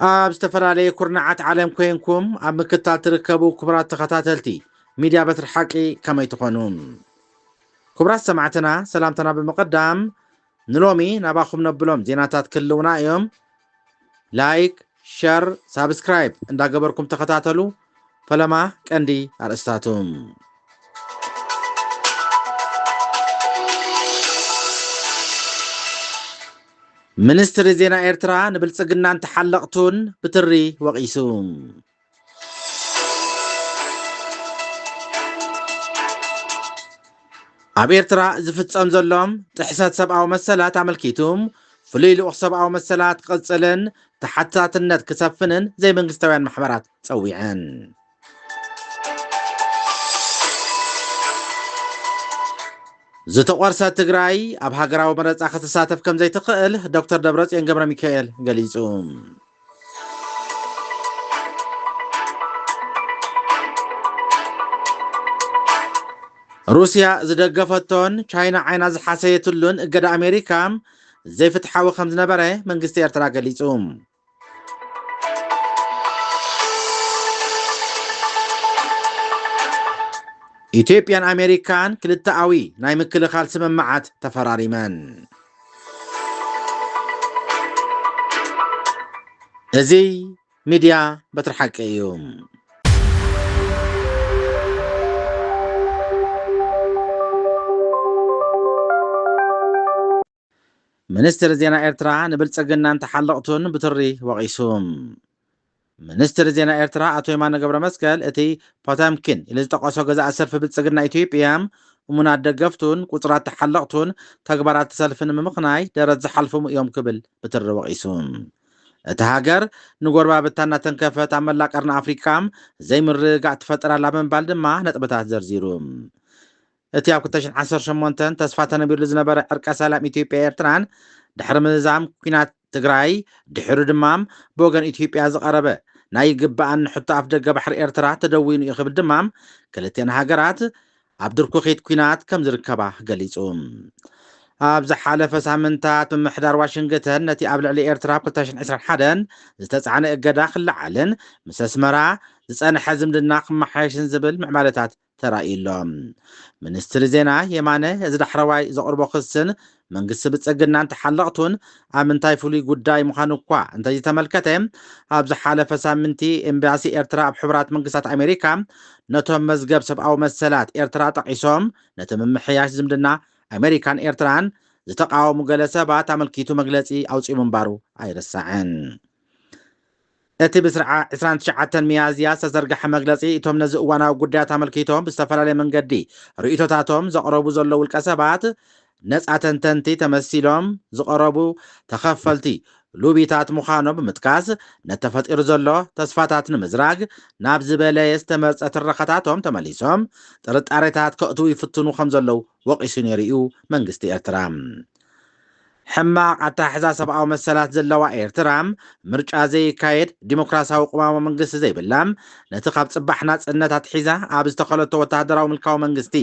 استفرالي كورنعات عالم كوينكم مكتال تركبوا كبرات تخطاتلتي ميديا بتر حقي كما يتخونون كبرات سمعتنا سلامتنا بالمقدم نلومي نباخم نبلوم زيناتات كلونا يوم لايك شير سابسكرايب اندا قبركم تخطاتلو فلما كندي الأستاتهم منستر زينا إيرترا نبلسقنا تحلقتون بتري وقيسوم عب إيرترا زفتسام زلوم تحسات سبعة ومسلات عملكيتوم فليلو سبعة ومسلات قصلن تحتات النت كسفنن زي منقستوين محبرات تسويعن زتقورسات تግራይ ኣብ ሃገራዊ መረፃ ከተሳተፍ ከም ዘይትኽእል ዶክተር ደብረጽዮን ገብረ ሚካኤል ገሊጹ ሩስያ ዝደገፈቶን ቻይና ዓይና ዝሓሰየትሉን እገዳ ኣሜሪካ ዘይፍትሓዊ ከም ዝነበረ መንግስቲ ኤርትራ ገሊጹ ኢትዮጵያን ኣሜሪካን ክልተኣዊ ናይ ምክልኻል ስምምዓት ተፈራሪመን እዚ ሚድያ በትሪ ሓቂ እዩ ሚኒስትር ዜና ኤርትራ ንብልጽግናን ተሓለቕቱን ብትሪ ወቒሱም ሚኒስትር ዜና ኤርትራ አቶ የማነ ገብረ መስቀል እቲ ፖታምኪን ኢሉ ዝተቆሶ ገዛእ ሰልፊ ብልጽግና ኢትዮጵያ እሙናት ደገፍቱን ቁፅራት ተሓለቕቱን ተግባራት ሰልፊን ምምኽናይ ደረት ዝሓልፉም እዮም ክብል ብትሪ ወቒሱ እቲ ሃገር ንጎረባብታ እናተንከፈት ኣብ መላእ ቀርኒ ኣፍሪካ ዘይምርግጋእ ትፈጥራላ ብምባል ድማ ነጥብታት ዘርዚሩ እቲ ኣብ 2018 ተስፋ ተነቢሩ ዝነበረ ዕርቀ ሰላም ኢትዮጵያ ኤርትራን ድሕሪ ምዛም ኩናት ትግራይ ድሕሪ ድማ ብወገን ኢትዮጵያ ዝቐረበ ናይ ግባኣን ሕቶ ኣፍ ደገ ባሕሪ ኤርትራ ተደዊኑ እዩ ክብል ድማ ክልተን ሃገራት ኣብ ድርኩኺት ኩናት ከም ዝርከባ ገሊጹ ኣብ ዝሓለፈ ሳምንታት ምምሕዳር ዋሽንግተን ነቲ ኣብ ልዕሊ ኤርትራ 2021 ዝተጻዕነ እገዳ ክለዓልን ምስ ኣስመራ ዝጸንሐ ዝምድና ክመሓየሽን ዝብል ምዕባለታት ተራእዩሎም ሚኒስትር ዜና የማነ እዚ ዳሕረዋይ ዘቕርቦ ክስን መንግስቲ ብልጽግናን ተሓለቕቱን ኣብ ምንታይ ፍሉይ ጉዳይ ምዃኑ እኳ እንተዝተመልከተ ኣብ ዝሓለፈ ሳምንቲ ኤምባሲ ኤርትራ ኣብ ሕቡራት መንግስታት ኣሜሪካ ነቶም መዝገብ ሰብኣዊ መሰላት ኤርትራ ጠቒሶም ነቲ ምምሕያሽ ዝምድና ኣሜሪካን ኤርትራን ዝተቃወሙ ገለ ሰባት ኣመልኪቱ መግለጺ ኣውፂኡ ምንባሩ ኣይርሳዕን እቲ ብስርዓ 29 ሚያዝያ ዝተዘርግሐ መግለጺ እቶም ነዚ እዋናዊ ጉዳያት ኣመልኪቶም ብዝተፈላለየ መንገዲ ርእቶታቶም ዘቕረቡ ዘሎ ውልቀ ሰባት ነፃ ተንተንቲ ተመሲሎም ዝቐረቡ ተኸፈልቲ ሉቢታት ምዃኖም ብምጥቃስ ነተፈጢሩ ዘሎ ተስፋታት ንምዝራግ ናብ ዝበለየ ዝተመርፀ ትረኸታቶም ተመሊሶም ጥርጣሬታት ከእትዉ ይፍትኑ ከም ዘለው ወቂሱ ነይሩ እዩ መንግስቲ ኤርትራ ሕማቕ ኣታሓሕዛ ሰብኣዊ መሰላት ዘለዋ ኤርትራ ምርጫ ዘይካየድ ዲሞክራሲያዊ ቁማሞ መንግስቲ ዘይብላ ነቲ ካብ ጽባሕ ናጽነት ኣትሒዛ ኣብ ዝተኸለቶ ወተሃደራዊ ምልካዊ መንግስቲ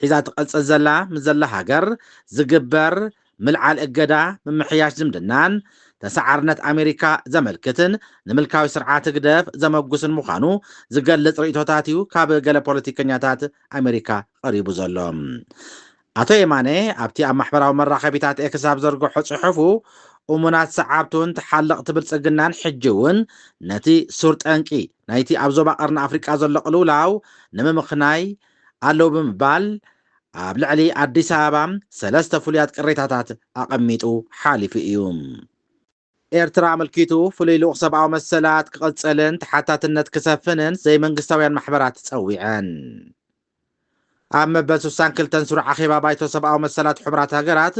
ሒዛ ትቐጽል ዘላ ምስ ዘላ ሃገር ዝግበር ምልዓል እገዳ ምምሕያሽ ዝምድናን ተሰዓርነት ኣሜሪካ ዘመልክትን ንምልካዊ ስርዓት ግደፍ ዘመጉስን ምዃኑ ዝገልጽ ርእቶታት እዩ ካብ ገለ ፖለቲከኛታት ኣሜሪካ ቀሪቡ ዘሎ አቶ የማነ ኣብቲ ኣብ ማሕበራዊ መራኸቢታት ኤክስ ኣብ ዘርግሖ ጽሑፉ እሙናት ሰዓብቱን ተሓለቕቲ ብልጽግናን ሕጂ እውን ነቲ ሱር ጠንቂ ናይቲ ኣብ ዞባ ቀርኒ ኣፍሪቃ ዘሎ ቅልውላው ንምምኽናይ ኣለው ብምባል ኣብ ልዕሊ ኣዲስ ኣበባ 3 ፍሉያት ቅሬታታት ኣቐሚጡ ሓሊፉ እዩ ኤርትራ ኣመልኪቱ ፍሉይ ልኡኽ ሰብኣዊ መሰላት ክቕጽልን ተሓታትነት ክሰፍንን ዘይመንግስታውያን ማሕበራት ፀዊዐን ኣብ መበል 62 ሱሩዕ ኣኼባ ባይቶ ሰብኣዊ መሰላት ሕቡራት ሃገራት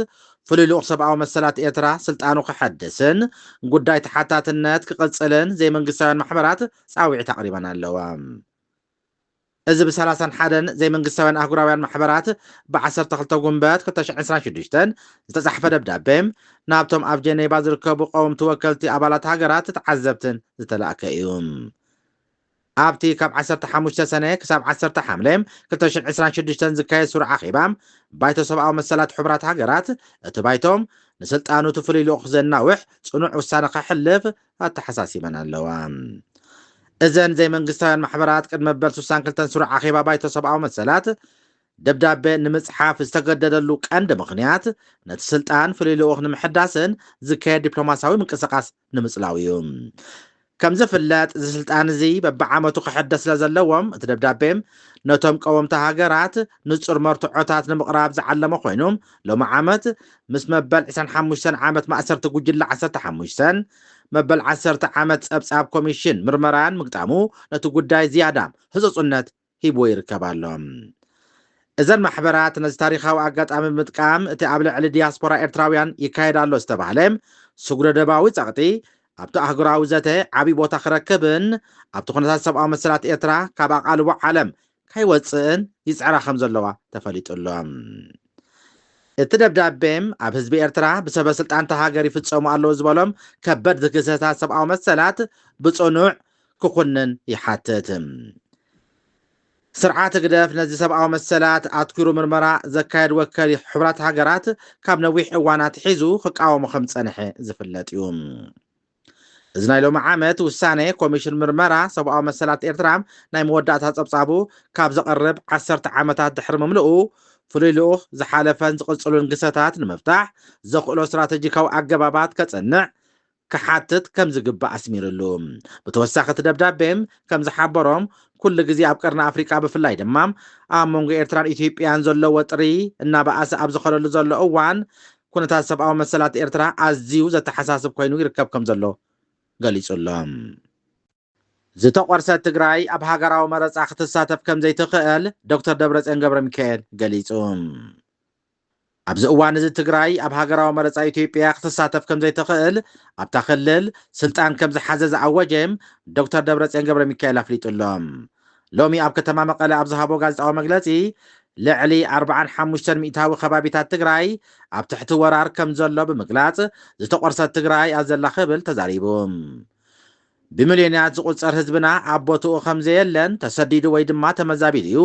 ፍሉይ ልኡኽ ሰብኣዊ መሰላት ኤርትራ ስልጣኑ ክሐድስን ጉዳይ ተሓታትነት ክቕጽልን ዘይመንግስታውያን ማሕበራት ፃዊዒት ኣቕሪበን ኣለዋ እዚ ብ31 ዘይመንግስታውያን ኣህጉራውያን ማሕበራት ብ12 ጉንበት 2026 ዝተጻሕፈ ደብዳቤ ናብቶም ኣብ ጀኔቫ ዝርከቡ ቀወምቲ ወከልቲ ኣባላት ሃገራት ተዓዘብትን ዝተላእከ እዩ ኣብቲ ካብ 15 ሰነ ክሳብ 10 ሓምለ 2026 ዝካየድ ሱሩዕ ኣኼባ ባይቶ ሰብኣዊ መሰላት ሕቡራት ሃገራት እቲ ባይቶም ንስልጣኑ ትፍልይ ልኡኽ ዘናውሕ ጽኑዕ ውሳነ ከሕልፍ ኣተሓሳሲበን ኣለዋ እዘን ዘይመንግስታውያን ማሕበራት ቅድመ በል 62 ስሩዕ ኣኼባ ባይቶ ሰብኣዊ መሰላት ደብዳቤ ንምጽሓፍ ዝተገደደሉ ቀንዲ ምኽንያት ነቲ ስልጣን ፍልይ ልኡኽ ንምሕዳስን ዝካየድ ዲፕሎማስያዊ ምንቅስቓስ ንምጽላው እዩ ከም ዝፍለጥ እዚ ስልጣን እዚ በብዓመቱ ክሕደስ ስለ ዘለዎም እቲ ደብዳቤም ነቶም ቀወምቲ ሃገራት ንጹር መርትዖታት ንምቕራብ ዝዓለመ ኮይኖም ሎሚ ዓመት ምስ መበል 25 ዓመት ማእሰርቲ ጉጅለ 15 መበል 10 ዓመት ጸብጻብ ኮሚሽን ምርመራን ምግጣሙ ነቲ ጉዳይ ዝያዳ ህጹጽነት ሂብዎ ይርከብ ኣሎ እዘን ማሕበራት ነዚ ታሪኻዊ ኣጋጣሚ ምጥቃም እቲ ኣብ ልዕሊ ዲያስፖራ ኤርትራውያን ይካየድ ኣሎ ዝተባህለ ስጉረ ደባዊ ጸቕጢ ኣብቲ ኣህጉራዊ ዘተ ዓብይ ቦታ ክረክብን ኣብቲ ኩነታት ሰብኣዊ መሰላት ኤርትራ ካብ ኣቓልቦ ዓለም ካይወፅእን ይፅዕራ ከም ዘለዋ ተፈሊጡሎ እቲ ደብዳቤም ኣብ ህዝቢ ኤርትራ ብሰበ ስልጣን ተሃገር ይፍጸሙ ኣለዉ ዝበሎም ከበድቲ ክስተታት ሰብኣዊ መሰላት ብጽኑዕ ክኹንን ይሓትት ስርዓት ግደፍ ነዚ ሰብኣዊ መሰላት ኣትኪሩ ምርመራ ዘካየድ ወከል ሕብራት ሃገራት ካብ ነዊሕ እዋናት ሒዙ ክቃወሙ ከም ዝጸንሐ ዝፍለጥ እዩ እዚ ናይ ሎሚ ዓመት ውሳነ ኮሚሽን ምርመራ ሰብኣዊ መሰላት ኤርትራ ናይ መወዳእታ ጸብጻቡ ካብ ዘቐርብ 10 ዓመታት ድሕሪ ምምልኡ ፍሉይ ልኡኽ ዝሓለፈን ዝቕጽሉን ግሰታት ንምፍታሕ ዘኽእሎ ስትራቴጂካዊ ኣገባባት ከጸንዕ ክሓትት ከም ዝግባእ ኣስሚሩሉ ብተወሳኺ እቲ ደብዳቤም ከም ዝሓበሮም ኩሉ ግዜ ኣብ ቀርኒ ኣፍሪቃ ብፍላይ ድማ ኣብ መንጎ ኤርትራን ኢትዮጵያን ዘሎ ወጥሪ እናበኣሰ ኣብ ዝኸለሉ ዘሎ እዋን ኩነታት ሰብኣዊ መሰላት ኤርትራ ኣዝዩ ዘተሓሳስብ ኮይኑ ይርከብ ከም ዘሎ ገሊጹሎም ዝተቆርሰት ትግራይ ኣብ ሃገራዊ መረፃ ክትሳተፍ ከም ዘይትኽእል ዶክተር ደብረጽዮን ገብረ ሚካኤል ገሊጹ ኣብዚ እዋን እዚ ትግራይ ኣብ ሃገራዊ መረፃ ኢትዮጵያ ክትሳተፍ ከም ዘይትኽእል ኣብታ ክልል ስልጣን ከም ዝሓዘ ዝኣወጀም ዶክተር ደብረጽዮን ገብረ ሚካኤል ኣፍሊጡሎም ሎሚ ኣብ ከተማ መቐለ ኣብ ዝሃቦ ጋዜጣዊ መግለጺ ልዕሊ 45 ሚእታዊ ከባቢታት ትግራይ ኣብ ትሕቲ ወራር ከም ዘሎ ብምግላጽ ዝተቆርሰት ትግራይ ኣዘላ ክብል ተዛሪቡ ብሚልዮናት ዝቁጸር ህዝብና ኣብ ቦትኡ ከም ዘየለን ተሰዲዱ ወይ ድማ ተመዛቢሉ እዩ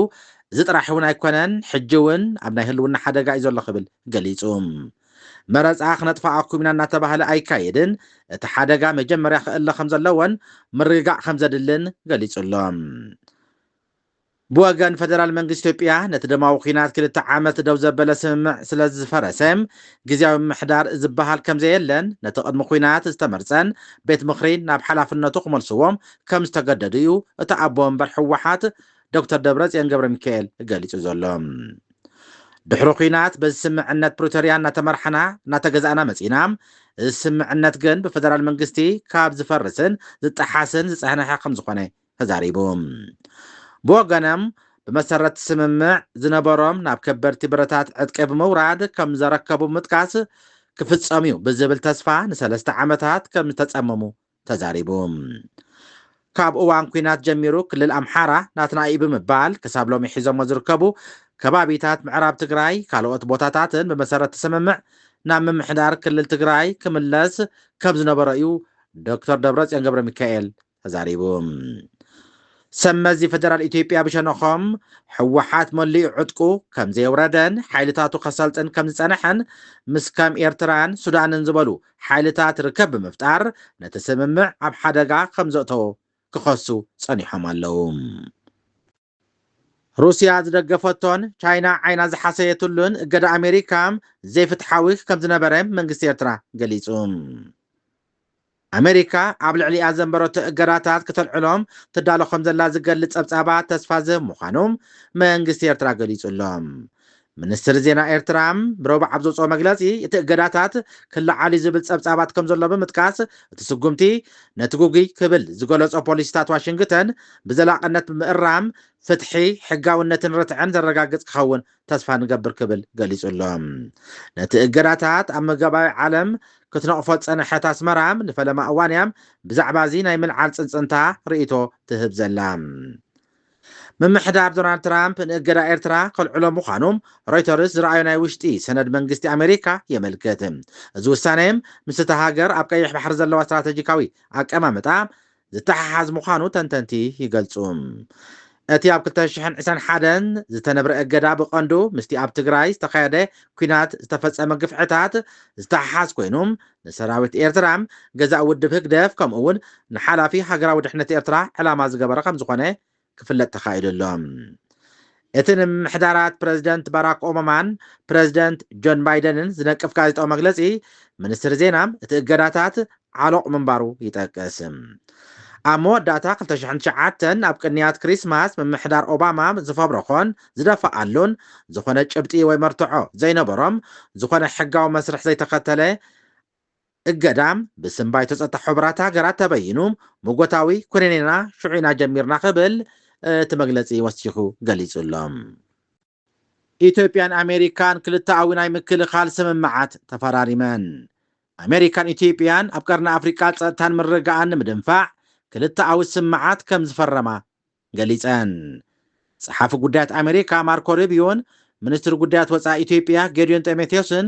እዚ ጥራሕ እውን ኣይኮነን ሕጂ እውን ኣብ ናይ ህልውና ሓደጋ እዩ ዘሎ ክብል ገሊጹ መረፃ ክነጥፋኣኩም ኢና እናተባህለ ኣይካየድን እቲ ሓደጋ መጀመርያ ክእለ ከም ዘለዎን ምርግጋእ ከም ዘድልን ገሊጹሎም ብወገን ፌደራል መንግስቲ ኢትዮጵያ ነቲ ደማዊ ኩናት 2 ዓመት ደው ዘበለ ስምምዕ ስለ ዝፈረሰ ግዝያዊ ምሕዳር ዝበሃል ከም ዘየለን ነቲ ቅድሚ ኩናት ዝተመርፀን ቤት ምኽሪ ናብ ሓላፍነቱ ክመልስዎም ከም ዝተገደዱ እዩ እቲ ኣቦ ወንበር ሕወሓት ዶክተር ደብረጽዮን ገብረ ሚካኤል ገሊጹ ዘሎ ድሕሪ ኩናት በዚ ስምዕነት ፕሪቶርያ እናተመርሐና እናተገዛእና መፂና እዚ ስምዕነት ግን ብፌደራል መንግስቲ ካብ ዝፈርስን ዝጠሓስን ዝፀሕነሐ ከም ዝኾነ ተዛሪቡ ብወገኖም ብመሰረት ስምምዕ ዝነበሮም ናብ ከበድቲ ብረታት ዕጥቂ ብምውራድ ከም ዘረከቡ ምጥቃስ ክፍጸም እዩ ብዝብል ተስፋ ን3 ዓመታት ከም ዝተጸመሙ ተዛሪቡ ካብ እዋን ኩናት ጀሚሩ ክልል ኣምሓራ ናትናኢ ብምባል ክሳብ ሎሚ ሒዞሞ ዝርከቡ ከባቢታት ምዕራብ ትግራይ ካልኦት ቦታታትን ብመሰረት ስምምዕ ናብ ምምሕዳር ክልል ትግራይ ክምለስ ከም ዝነበረ እዩ ዶክተር ደብረጽዮን ገብረ ሚካኤል ተዛሪቡ ሰመዚ ፌደራል ኢትዮጵያ ብሸነኾም ሕወሓት መሊኡ ዕጥቁ ከም ዘይወረደን ሓይልታቱ ከሰልጥን ከም ዝጸንሐን ምስ ከም ኤርትራን ሱዳንን ዝበሉ ሓይልታት ርከብ ብምፍጣር ነቲ ስምምዕ ኣብ ሓደጋ ከም ዘእተዎ ክኸሱ ጸኒሖም ኣለዉ ሩስያ ዝደገፈቶን ቻይና ዓይና ዝሓሰየትሉን እገዳ ኣሜሪካ ዘይፍትሓዊ ከም ዝነበረ መንግስቲ ኤርትራ ገሊጹ ኣሜሪካ ኣብ ልዕሊኣ ዘንበረቶ እገዳታት ክትልዕሎም ትዳሎ ከም ዘላ ዝገልጽ ጸብጻባት ተስፋ ዝህብ ምዃኖም መንግስቲ ኤርትራ ገሊጹሎም ሚኒስትር ዜና ኤርትራ ብረቡዕ ኣብ ዘውፅኦ መግለጺ እቲ እገዳታት ክለዓሉ ዝብል ጸብጻባት ከም ዘሎ ብምጥቃስ እቲ ስጉምቲ ነቲ ጉጉይ ክብል ዝገለጾ ፖሊሲታት ዋሽንግተን ብዘላቕነት ብምእራም ፍትሒ ሕጋውነትን ርትዕን ዘረጋግጽ ክኸውን ተስፋ ንገብር ክብል ገሊጹሎም ነቲ እገዳታት ኣብ ምገባዊ ዓለም ክትነቕፎ ጸንሐት ኣስመራ ንፈለማ እዋንያ ብዛዕባ እዚ ናይ ምልዓል ጽንጽንታ ርእይቶ ትህብ ዘላ ምምሕዳር ዶናልድ ትራምፕ ንእገዳ ኤርትራ ከልዕሎ ምዃኖም ሮይተርስ ዝረኣዩ ናይ ውሽጢ ሰነድ መንግስቲ ኣሜሪካ የመልክት እዚ ውሳነ ምስ እቲ ሃገር ኣብ ቀይሕ ባሕሪ ዘለዋ ስትራቴጂካዊ ኣቀማምጣ ዝተሓሓዝ ምዃኑ ተንተንቲ ይገልጹ እቲ ኣብ 2021 ዝተነብረ እገዳ ብቐንዱ ምስቲ ኣብ ትግራይ ዝተኻየደ ኩናት ዝተፈጸመ ግፍዕታት ዝተሓሓዝ ኮይኖም ንሰራዊት ኤርትራ ገዛእ ውድብ ህግደፍ ከምኡ እውን ንሓላፊ ሃገራዊ ድሕነት ኤርትራ ዕላማ ዝገበረ ከም ዝኾነ ክፍለጥ ተኻኢዱሎም እቲ ንምሕዳራት ፕረዚደንት ባራክ ኦባማን ፕረዚደንት ጆን ባይደንን ዝነቅፍ ጋዜጣዊ መግለፂ ሚኒስትር ዜና እቲ እገዳታት ዓሎቕ ምንባሩ ይጠቅስ ኣብ መወዳእታ 2009 ኣብ ቅንያት ክሪስማስ ምምሕዳር ኦባማ ዝፈብረኾን ዝደፍኣሉን ዝኾነ ጭብጢ ወይ መርትዖ ዘይነበሮም ዝኾነ ሕጋዊ መስርሕ ዘይተኸተለ እገዳም ብስም ባይቶ ጸጥታ ሕቡራት ሃገራት ተበይኑ ሞጎታዊ ኩነኔና ሽዑና ጀሚርና ክብል እቲ መግለፂ ወሲኹ ገሊጹሎም ኢትዮጵያን ኣሜሪካን ክልተኣዊ ናይ ምክልኻል ስምምዓት ተፈራሪመን ኣሜሪካን ኢትዮጵያን ኣብ ቀርኒ ኣፍሪቃ ጸጥታን ምርግጋእን ንምድንፋዕ ክልተኣዊ ስምምዓት ከም ዝፈረማ ገሊጸን ጸሓፊ ጉዳያት ኣሜሪካ ማርኮ ሩቢዮን ሚኒስትሪ ጉዳያት ወፃኢ ኢትዮጵያ ጌዲዮን ጢሞቴዎስን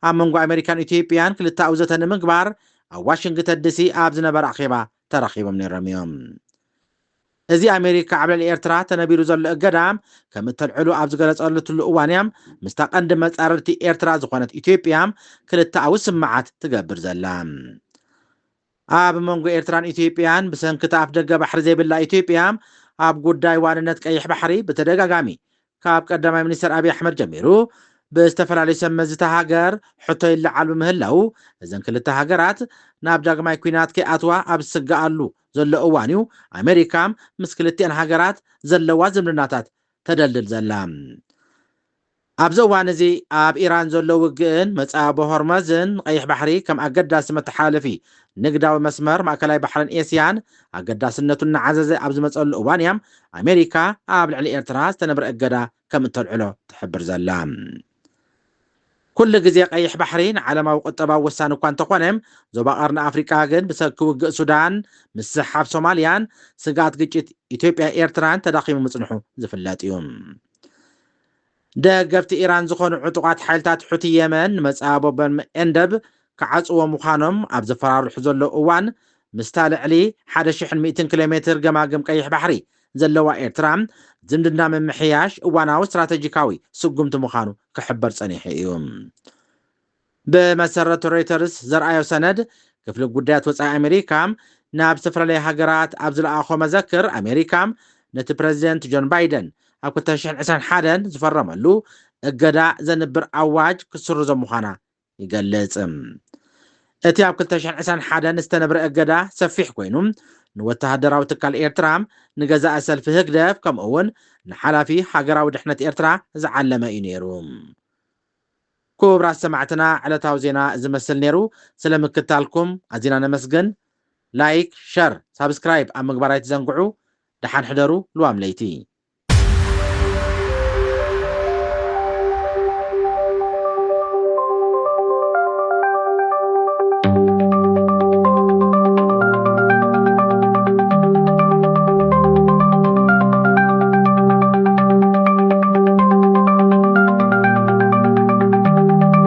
ኣብ መንጎ ኣሜሪካን ኢትዮጵያን ክልተኣዊ ዘተ ንምግባር ኣብ ዋሽንግተን ዲሲ ኣብ ዝነበረ ኣኼባ ተራኺቦም ነይሮም እዮም እዚ ኣሜሪካ ኣብ ልዕሊ ኤርትራ ተነቢሩ ዘሎ እገዳም ከም እተልዕሉ ኣብ ዝገለጸሉ እዋን እያ ምስታ ቀንዲ መጻረርቲ ኤርትራ ዝኾነት ኢትዮጵያ ክልተኣዊ ስምምዓት ትገብር ዘላ ኣብ መንጎ ኤርትራን ኢትዮጵያን ብሰንኪታ ኣፍ ደገ ባሕሪ ዘይብላ ኢትዮጵያ ኣብ ጉዳይ ዋንነት ቀይሕ ባሕሪ ብተደጋጋሚ ካብ ቀዳማይ ሚኒስትር ኣብይ ኣሕመድ ጀሚሩ ብዝተፈላለዩ ሰመዝቲ ሃገር ሕቶ ይለዓል ብምህላው እዘን ክልተ ሃገራት ናብ ዳግማይ ኩናት ከይኣትዋ ኣብ ዝስግኣሉ ዘሎ እዋን እዩ ኣሜሪካ ምስ ክልቲአን ሃገራት ዘለዋ ዝምድናታት ተደልድል ዘላ ኣብዚ እዋን እዚ ኣብ ኢራን ዘሎ ውግእን መጻበ ሆርመዝን ቀይሕ ባሕሪ ከም ኣገዳሲ መተሓላለፊ ንግዳዊ መስመር ማእከላይ ባሕርን ኤስያን ኣገዳስነቱ እናዓዘዘ ኣብ ዝመፀሉ እዋን እያ ኣሜሪካ ኣብ ልዕሊ ኤርትራ ዝተነብረ እገዳ ከም እተልዕሎ ትሕብር ዘላ ኩሉ ግዜ ቀይሕ ባሕሪ ንዓለማዊ ቁጠባዊ ወሳኒ እኳ እንተኾነ ዞባ ቀርኒ ኣፍሪቃ ግን ብሰንኪ ውግእ ሱዳን ምስሓብ ሶማልያን ስጋት ግጭት ኢትዮጵያ ኤርትራን ተዳኺሙ ምጽንሑ ዝፍለጥ እዩ ደገፍቲ ኢራን ዝኾኑ ዕጡቃት ሓይልታት ሕቲ የመን መጻቦ በንኤንደብ ክዓጽዎ ምዃኖም ኣብ ዘፈራርሑ ዘሎ እዋን ምስታ ልዕሊ 1100 ኪሎ ሜትር ገማግም ቀይሕ ባሕሪ ዘለዋ ኤርትራ ዝምድና ምምሕያሽ እዋናዊ ስትራቴጂካዊ ስጉምቲ ምዃኑ ክሕበር ጸኒሑ እዩ ብመሰረቱ ሮይተርስ ዘርኣዮ ሰነድ ክፍሊ ጉዳያት ወፃኢ ኣሜሪካ ናብ ዝተፈላለዩ ሃገራት ኣብ ዝለኣኾ መዘክር ኣሜሪካ ነቲ ፕረዚደንት ጆን ባይደን ኣብ 2021 ዝፈረመሉ እገዳ ዘንብር ኣዋጅ ክስርዞ ምዃና ይገልጽ እቲ ኣብ 2021 ዝተነብረ እገዳ ሰፊሕ ኮይኑ ንወተሃደራዊ ትካል ኤርትራ ንገዛእ ሰልፊ ህግደፍ ከምኡውን ንሓላፊ ሃገራዊ ድሕነት ኤርትራ ዝዓለመ እዩ ነይሩ ክቡራት ሰማዕትና ዕለታዊ ዜና ዝመስል ነይሩ ስለምክታልኩም ኣዚና ነመስግን ላይክ ሸር ሳብስክራይብ ኣብ ምግባር ኣይትዘንግዑ ደሓን ሕደሩ ልዋም ለይቲ